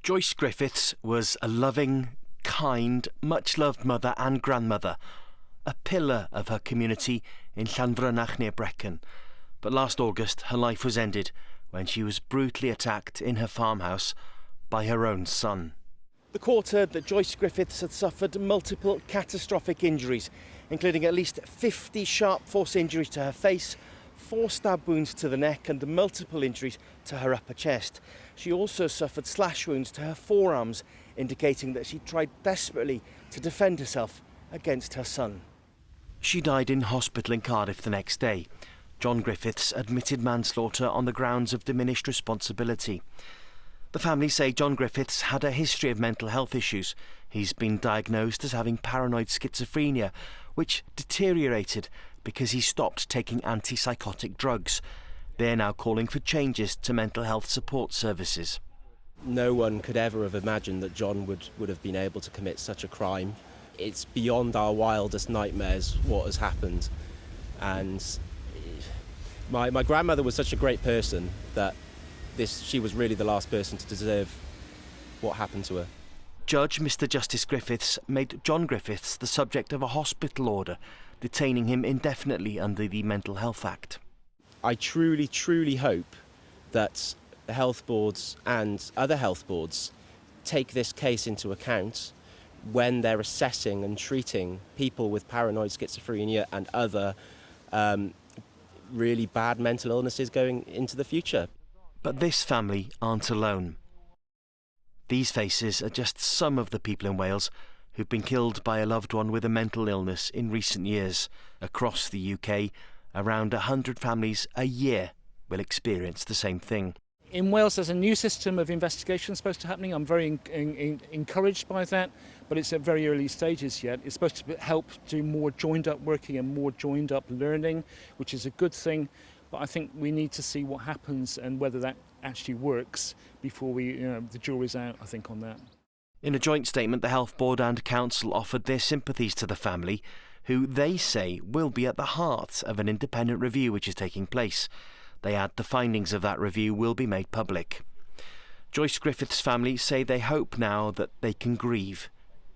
Joyce Griffiths was a loving, kind, much-loved mother and grandmother, a pillar of her community in Llanfrynach near Brecon. But last August, her life was ended when she was brutally attacked in her farmhouse by her own son. The court heard that Joyce Griffiths had suffered multiple catastrophic injuries, including at least 50 sharp force injuries to her face, 4 stab wounds to the neck and multiple injuries to her upper chest. She also suffered slash wounds to her forearms, indicating that she tried desperately to defend herself against her son. She died in hospital in Cardiff the next day. John Griffiths admitted manslaughter on the grounds of diminished responsibility. The family say John Griffiths had a history of mental health issues. He's been diagnosed as having paranoid schizophrenia, which deteriorated because he stopped taking antipsychotic drugs. They're now calling for changes to mental health support services. No one could ever have imagined that John would have been able to commit such a crime. It's beyond our wildest nightmares what has happened. And my grandmother was such a great person that she was really the last person to deserve what happened to her. Judge Mr. Justice Griffiths made John Griffiths the subject of a hospital order, detaining him indefinitely under the Mental Health Act. I truly, truly hope that the health boards and other health boards take this case into account when they're assessing and treating people with paranoid schizophrenia and other really bad mental illnesses going into the future. But this family aren't alone. These faces are just some of the people in Wales who've been killed by a loved one with a mental illness in recent years. Across the UK, around 100 families a year will experience the same thing. In Wales, there's a new system of investigation supposed to happening. I'm very encouraged by that, but it's at very early stages yet. It's supposed to help do more joined-up working and more joined-up learning, which is a good thing. But I think we need to see what happens and whether that actually works before the jury's out, I think, on that. In a joint statement, the Health Board and Council offered their sympathies to the family, who they say will be at the heart of an independent review which is taking place. They add the findings of that review will be made public. Joyce Griffiths' family say they hope now that they can grieve,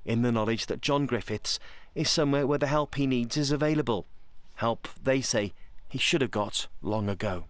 in the knowledge that John Griffiths is somewhere where the help he needs is available. Help, they say, he should have got long ago.